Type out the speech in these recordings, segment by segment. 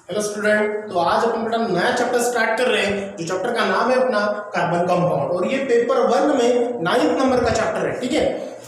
Hello student, तो आज अपन बेटा नया चैप्टर स्टार्ट कर रहे हैं। जो चैप्टर का नाम है अपना कार्बन कंपाउंड, और ये पेपर 1 में 9th नंबर का चैप्टर है। ठीक है,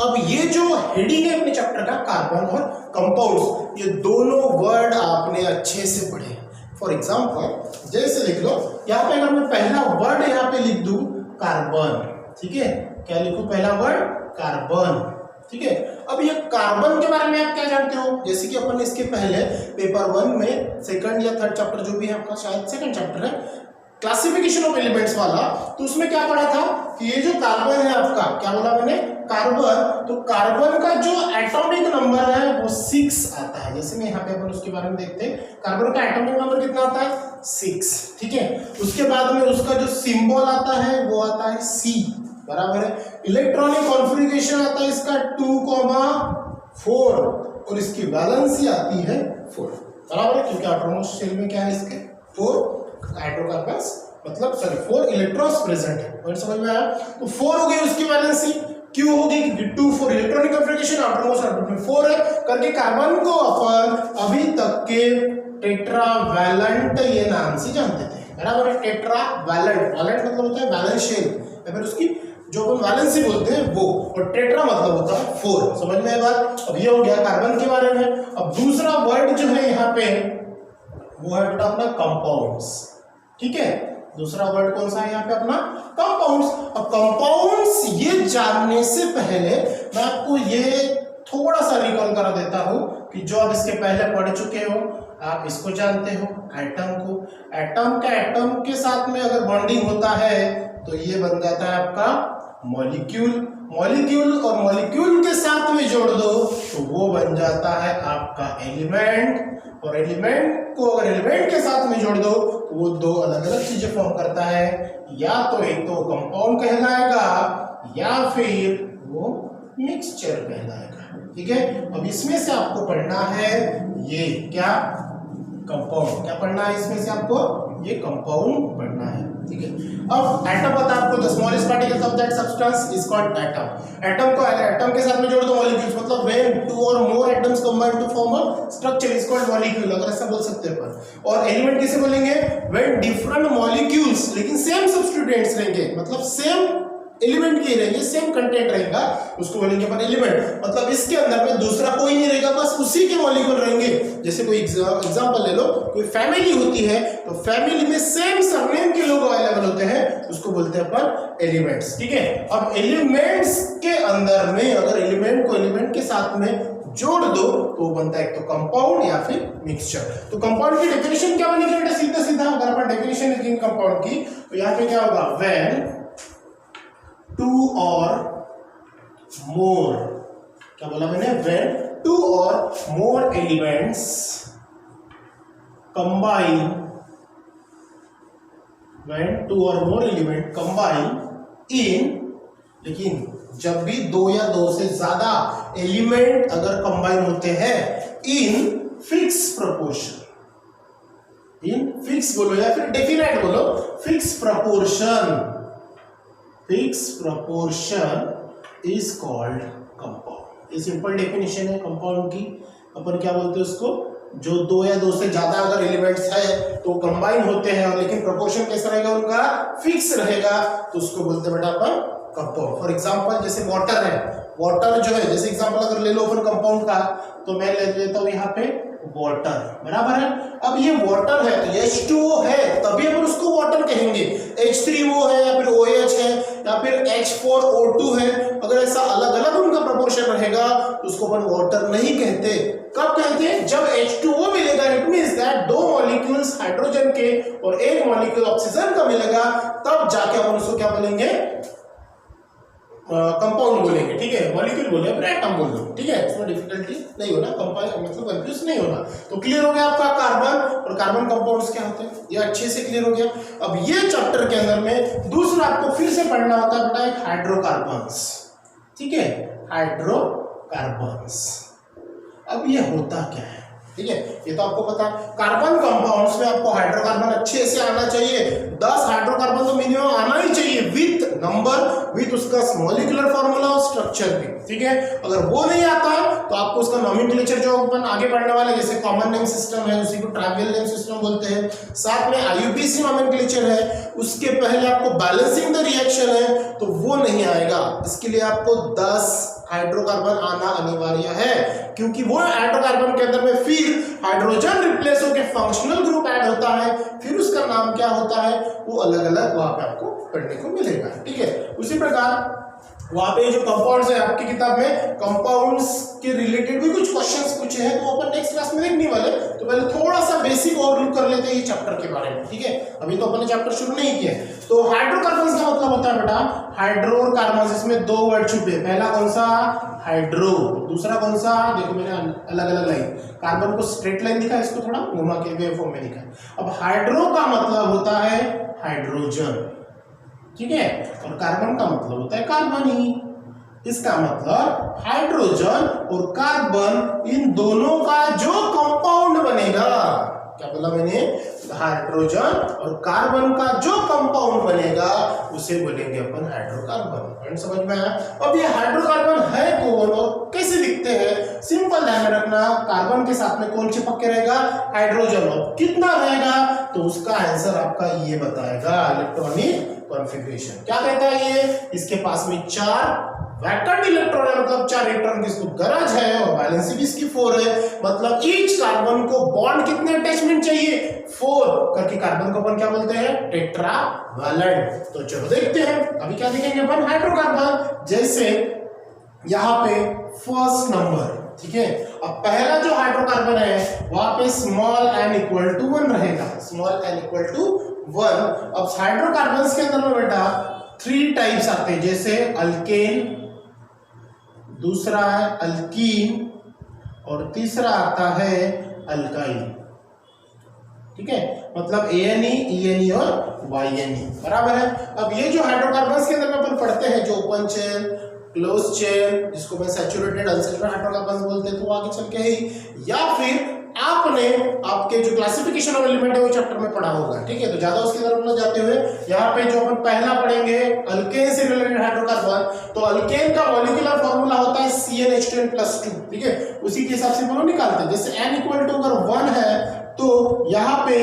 अब ये जो हेडिंग है अपने चैप्टर का कार्बन और कंपाउंड्स, ये दोनों वर्ड आपने अच्छे से पढ़े। फॉर एग्जाम्पल जैसे लिख लो, यहाँ पे अगर मैं पहला वर्ड यहाँ पे लिख दूं कार्बन, ठीक है, क्या लिखूं पहला वर्ड कार्बन, ठीक है। अब ये कार्बन के बारे में आप क्या जानते हो? जैसे कि अपन इसके पहले पेपर 1 में सेकंड या थर्ड चैप्टर जो भी है आपका, शायद सेकंड चैप्टर है, क्लासिफिकेशन ऑफ एलिमेंट्स वाला, तो उसमें क्या पढ़ा था कि ये जो कार्बन है आपका, क्या बोला मैंने, कार्बन, तो कार्बन का जो एटॉमिक नंबर है वो 6 आता है। जैसे मैं यहाँ पे अपन उसके बारे में देखते हैं, कार्बन का एटॉमिक नंबर कितना आता है, 6, ठीक है। उसके बाद में उसका जो सिंबल आता है वो आता है C, बराबर है। इलेक्ट्रॉनिक कॉन्फ़िगरेशन आता है इसका 2,4, और इसकी वैलेंसी आती है 4, बराबर है, क्योंकि एटोमोस्ट शेल में क्या है इसके 4 हाइड्रोकार्बन्स, मतलब सॉरी 4 इलेक्ट्रॉन्स प्रेजेंट है। पॉइंट समझ में आया? तो 4 हो गई उसकी वैलेंसी, क्यों होगी, क्योंकि 2 4 इलेक्ट्रॉनिक कॉन्फ़िगरेशन, एटोमोस्ट एटॉम में 4 है, करके कार्बन को अपन अभी तक के टेट्रावैलेंट ये नाम से जानते थे, बराबर है। टेट्रावैलेंट, वैलेंट मतलब होता है बैलेंस शेल, या फिर उसकी जो अपन वैलेंसी बोलते हैं वो, और टेट्रा मतलब होता है 4। समझ में आया बात? अब ये हो गया कार्बन के बारे में। अब दूसरा वर्ड जो है यहाँ पे वो है बेटा अपना कंपाउंड्स, ठीक है। दूसरा वर्ड कौन सा है यहाँ पे अपना, कंपाउंड्स। अब कंपाउंड्स ये जानने से पहले मैं आपको ये थोड़ा सा रिकॉल करा देता हूं कि जो आप इसके पहले पढ़ चुके हो, आप इसको जानते हो, एटम को। एटम का एटम के साथ में अगर बॉन्डिंग होता है तो ये बन जाता है आपका मॉलिक्यूल। मॉलिक्यूल और मॉलिक्यूल के साथ में जोड़ दो तो वो बन जाता है आपका एलिमेंट, और एलिमेंट को अगर एलिमेंट के साथ में जोड़ दो तो वो दो अलग अलग चीजें फॉर्म करता है, या तो एक तो कंपाउंड कहलाएगा या फिर वो मिक्सचर कहलाएगा, ठीक है। अब इसमें से आपको पढ़ना है ये क्या, कंपाउंड। क्या पढ़ना है इसमें से आपको, ये कंपाउंड पढ़ना है, ठीक है। अब एटम बता आपको, the smallest particle of that substance is called atom. Atom को एटम के साथ में जोड़ दो मॉलिक्यूल्स, मतलब व्हेन 2 और more atoms combine to form a structure is called molecule, अगर ऐसा बोल सकते हैं अपन। और एलिमेंट किसे बोलेंगे, व्हेन डिफरेंट मॉलिक्यूल्स लेकिन सेम सब्स्टिट्यूएंट्स रहेंगे, मतलब सेम एलिमेंट के रहेंगे, सेम कंटेंट रहेगा, उसको बोलेंगे अपन एलिमेंट। मतलब इसके अंदर में दूसरा कोई नहीं रहेगा, बस उसी के मॉलिक्यूल रहेंगे। जैसे कोई एग्जांपल ले लो, कोई फैमिली होती है तो फैमिली में सेम सरनेम के लोग अवेलेबल होते हैं, उसको बोलते हैं अपन एलिमेंट्स, ठीक है। अब एलिमेंट्स के अंदर में अगर एलिमेंट को एलिमेंट के साथ में जोड़ दो तो वो बनता है एक तो कंपाउंड या फिर मिक्सचर। तो कंपाउंड की डेफिनेशन क्या बनेगी बेटा, सीधा सीधा अगर अपन डेफिनेशन लिखेंगे कंपाउंड की तो यहाँ पे क्या होगा, व्हेन 2 और मोर, क्या बोला मैंने, व्हेन 2 और मोर एलिमेंट्स कंबाइन, व्हेन 2 और मोर एलिमेंट कंबाइन इन, लेकिन जब भी 2 या 2 से ज्यादा एलिमेंट अगर कंबाइन होते हैं in fix proportion, in fix बोलो या फिर डेफिनेट बोलो, fix proportion, fix proportion is called compound. ये सिंपल डेफिनेशन है कंपाउंड की। अपन क्या बोलते हैं उसको, जो 2 या 2 से ज्यादा अगर एलिमेंट्स है तो कंबाइन होते हैं, और लेकिन प्रोपोर्शन कैसा रहेगा उनका, फिक्स रहेगा, तो उसको बोलते हैं बेटा अपन कंपाउंड। फॉर एग्जांपल जैसे वाटर है, वाटर जो है, जैसे एग्जांपल अगर ले लो अपन कंपाउंड का, तो मैं ले लेता हूं यहाँ पे वाटर, बराबर है। अब ये वाटर है तो H2O है, तभी अपन उसको वाटर कहेंगे। H3O है या फिर OH है या फिर H4O2 है, अगर ऐसा अलग अलग उनका प्रोपोर्शन रहेगा तो उसको अपन वाटर नहीं कहते। कब कहते हैं, जब H2O मिलेगा, it means that 2 molecules hydrogen के और 1 मॉलिक्यूल ऑक्सीजन का मिलेगा, तब जाके अपन उसको क्या बोलेंगे, कंपाउंड बोलेंगे, ठीक है। मॉलिक्यूल बोले फिर एटम बोल दो, ठीक है, इसमें डिफिकल्टी नहीं होना, कंपाउंड मतलब कंफ्यूज नहीं होना। तो क्लियर हो गया आपका कार्बन और कार्बन कंपाउंड्स क्या होते हैं, ये अच्छे से क्लियर हो गया। अब ये चैप्टर के अंदर में दूसरा आपको फिर से पढ़ना होता है बेटा, एक हाइड्रोकार्बन्स, ठीक है, हाइड्रोकार्बन्स। अब ये होता क्या है, ठीक है, ये तो आपको पता है। कार्बन कंपाउंड्स में आपको हाइड्रोकार्बन अच्छे से आना चाहिए, 10 हाइड्रोकार्बन तो मिनिमम आना ही चाहिए विथ नंबर, विथ उसका मॉलिक्यूलर फार्मूला और स्ट्रक्चर भी, ठीक है। अगर वो नहीं आता तो आपको उसका नोमेनक्लेचर जो अपन आगे पढ़ने वाले, जैसे कॉमन नेम सिस्टम है उसी को ट्राइवियल नेम सिस्टम बोलते हैं, साथ में आईयूपीएसी नोमेनक्लेचर है, उसके पहले आपको बैलेंसिंग द रिएक्शन है, तो वो नहीं आएगा। इसके लिए आपको 10 हाइड्रोकार्बन आना अनिवार्य है, क्योंकि वो हाइड्रोकार्बन के अंदर में फिर हाइड्रोजन रिप्लेस होकर फंक्शनल ग्रुप ऐड होता है, फिर उसका नाम क्या होता है वो अलग अलग वहां पे आपको पढ़ने को मिलेगा, ठीक है। उसी प्रकार वहां पे जो कंपाउंड्स है आपकी किताब में कंपाउंड्स के रिलेटेड भी कुछ क्वेश्चंस पूछे हैं, तो अपन नेक्स्ट क्लास में देखने वाले। तो पहले थोड़ा सा बेसिक ओवरव्यू कर लेते हैं ये चैप्टर के बारे में, ठीक है। अभी तो अपन ने चैप्टर शुरू नहीं किया। तो हाइड्रोकार्बन्स का मतलब होता है बेटा हाइड्रो और कार्बन, इसमें दो वर्ड छुपे, पहला कौन सा हाइड्रो, दूसरा कौन सा, देखो मैंने अलग अलग लाइन, कार्बन को स्ट्रेट लाइन दिखा, इसको थोड़ा घुमा के वेव फॉर्म में दिखा। अब हाइड्रो का मतलब होता है हाइड्रोजन, ठीक है, और कार्बन का मतलब होता है कार्बन ही। इसका मतलब हाइड्रोजन और कार्बन इन दोनों का जो कंपाउंड बनेगा, क्या बोला मैंने, हाइड्रोजन और कार्बन का जो कंपाउंड बनेगा उसे बोलेंगे अपन हाइड्रोकार्बन। समझ में आया? अब ये हाइड्रोकार्बन है कौन और कैसे दिखते हैं, सिंपल ध्यान में रखना, कार्बन के साथ में कौन चिपक के रहेगा, हाइड्रोजन, और कितना रहेगा तो उसका आंसर आपका ये बताएगा, इलेक्ट्रॉनिक कॉन्फ़िगरेशन। क्या कहता है ये, इसके पास में 4 वैक्टर्ड इलेक्ट्रॉन है, मतलब 4 इलेक्ट्रॉन की इसको गरज है, और वैलेंसी भी इसकी 4 है, मतलब ईच कार्बन को बॉन्ड कितने अटैचमेंट चाहिए, 4 करके कार्बन को अपन क्या बोलते हैं, टेट्रावैलेंट। तो चलो देखते हैं अभी क्या देखेंगे अपन, हाइड्रोकार्बन जैसे यहाँ पे फर्स्ट नंबर, ठीक है। अब पहला जो हाइड्रोकार्बन है वहां पे स्मॉल n इक्वल टू 1 रहेगा, स्मॉल n इक्वल टू 1। अब हाइड्रोकार्बन्स के अंदर में बेटा 3 टाइप्स आते हैं, जैसे अल्केन, दूसरा है अल्कीन, और तीसरा आता है अल्काइन, ठीक है, मतलब ANE, ENE और YNE बराबर है। अब ये जो हाइड्रोकार्बन्स के अंदर में अपन पढ़ते हैं, जो ओपन चेन, क्लोज चेन, जिसको मैं सैचुरेटेड अनसैचुरेटेड हाइड्रोकार्बन्स बोलते हैं, तो आगे चल के ही, या फिर आपने आपके जो क्लासिफिकेशन ऑफ एलिमेंट है वो चैप्टर में पढ़ा होगा, ठीक है। तो ज्यादा उसकी तरफ न जाते हुए यहाँ पे जो अपन पहला पढ़ेंगे अल्केन से रिलेटेड हाइड्रोकार्बन, तो अल्केन का मॉलिक्यूलर फार्मूला होता है CnH2n+2, ठीक है। उसी के हिसाब से हम लोग निकालते हैं, जैसे n इक्वल टू अगर 1 है तो यहाँ पे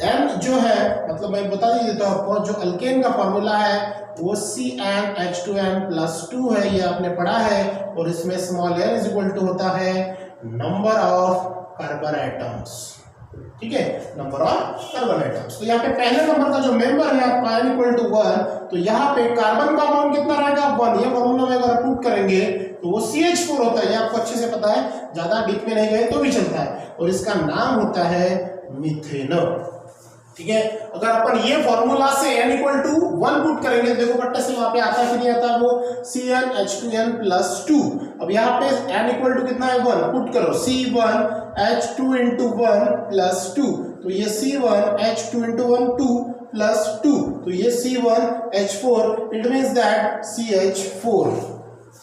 n जो है, मतलब मैं बता देता हूँ आपको, जो अल्केन का फार्मूला है वो CnH2n+2 है, ये आपने पढ़ा है, और इसमें small n is equal to होता है नंबर ऑफ कार्बन एटम्स, ठीक है, नंबर ऑफ कार्बन एटम्स। तो यहाँ पे पहले नंबर का जो मेंबर है आपका n इक्वल टू 1, तो यहाँ पे कार्बन का अमाउंट कितना रहेगा 1, ये फॉर्मूला में अगर पुट करेंगे तो वो CH4 होता है, ये आपको अच्छे से पता है, ज्यादा डीप में नहीं गए तो भी चलता है, और इसका नाम होता है मीथेन, ठीक है। अगर अपन ये फॉर्मूला से n इक्वल टू 1 पुट करेंगे, देखो कट्टे से वहां पे आता है कि नहीं आता, वो CnH2n+2। अब यहाँ पे n इक्वल टू कितना है 1, पुट करो C1H2 into 1+2, तो ये C1H2 into 1 2 +2, तो ये C1H4, it means that CH4,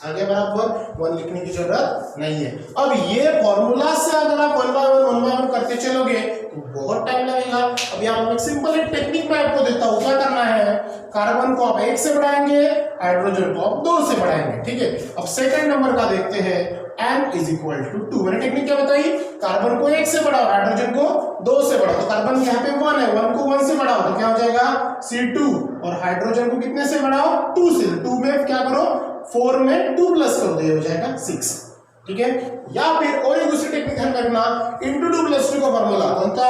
आगे बराबर 1 लिखने की जरूरत नहीं है। अब ये फॉर्मूला से अगर आप 1 by 1 करते चलोगे तो बहुत टाइम लगेगा। अब यहाँ पर सिंपल एक टेक्निक मैं आपको देता हूँ, क्या करना है, कार्बन को आप 1 से बढ़ाएंगे, हाइड्रोजन को आप 2 से बढ़ाएंगे, ठीक है। अब सेकंड नंबर का देखते हैं, n इज इक्वल टू 2। मैंने टेक्निक क्या बताई, कार्बन को 1 से बढ़ाओ, हाइड्रोजन को 2 से बढ़ाओ, तो कार्बन यहाँ पे 1 है, 1 को 1 से बढ़ाओ तो क्या हो जाएगा C2, और हाइड्रोजन को कितने से बढ़ाओ 2 से, 2 में क्या करो 4 में 2 प्लस कर दो, ये हो जाएगा 6, ठीक है। या फिर और एक दूसरी टेक्निक ध्यान रखना, इंटू 2 + 2 का फॉर्मूला कौन था,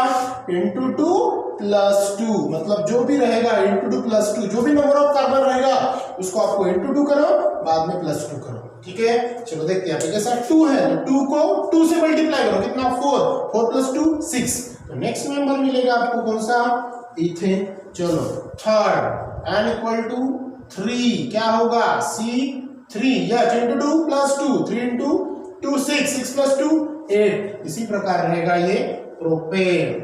इंटू 2 + 2, मतलब जो भी रहेगा इंटू 2 + 2, जो भी नंबर ऑफ कार्बन रहेगा उसको आपको इंटू 2 करो, बाद में +2 करो, ठीक है। चलो देखते हैं, जैसा 2 है तो 2 को 2 से मल्टीप्लाई करो, कितना 4, 4 + 2 6, तो नेक्स्ट नंबर मिलेगा आपको कौन सा, इथेन। चलो थर्ड n इक्वल टू 3, क्या होगा C3, यस, इंटू 2 + 2, 3 इंटू 2 6, 6 + 2 8, इसी प्रकार रहेगा ये प्रोपेन।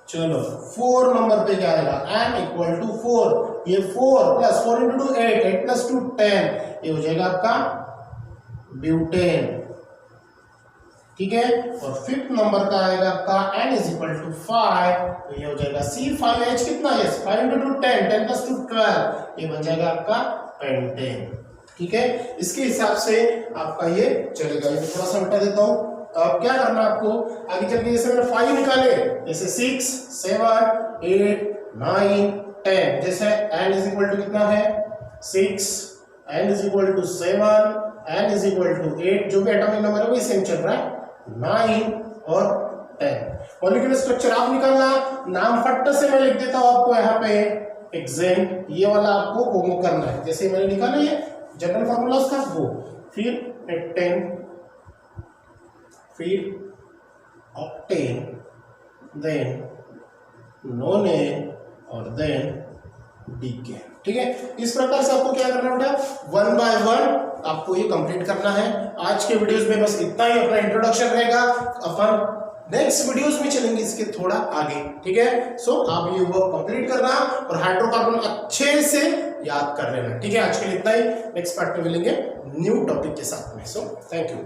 चलो 4 नंबर पे क्या आएगा, n इक्वल टू 4, ये 4 + 4 इंटू 2 8, 8 + 2 10, ये हो जाएगा आपका ब्यूटेन, ठीक है। और फिफ्थ नंबर का आएगा आपका n इज इक्वल टू 5, तो ये हो जाएगा C5H कितना है 5 इंटू 10, 10 प्लस 2 12, ये बन जाएगा आपका पेंटेन। ठीक है, इसके हिसाब से आपका ये चलेगा। ये थोड़ा सा मिटा देता हूं। अब क्या करना आपको आगे चल के, जैसे मैंने 5 निकाले, जैसे 6 7 8 9 10, जैसे n इज इक्वल टू कितना है 6, n is equal to 7, n is equal to 8, जो भी एटॉमिक नंबर है वही सेम चल रहा है 9 और 10। मॉलिक्यूलर स्ट्रक्चर आप निकालना, नाम फट से मैं लिख देता हूं आपको यहाँ पे एग्जेंट, ये वाला आपको होमो करना है। जैसे मैंने निकाला ये जनरल फार्मूला उसका, वो फिर हेक्टेन, फिर ऑक्टेन, देन नोनेन और देन डीकेन। ठीक है, इस प्रकार से आपको क्या करना बेटा, 1 बाय 1 आपको ये कंप्लीट करना है। आज के वीडियोस में बस इतना ही अपना इंट्रोडक्शन रहेगा, अपन नेक्स्ट वीडियोस में चलेंगे इसके थोड़ा आगे। ठीक है, सो आप ये वर्क कंप्लीट करना और हाइड्रोकार्बन अच्छे से याद कर लेना। ठीक है, आज के लिए इतना ही, नेक्स्ट पार्ट में मिलेंगे न्यू टॉपिक के साथ में। So thank you.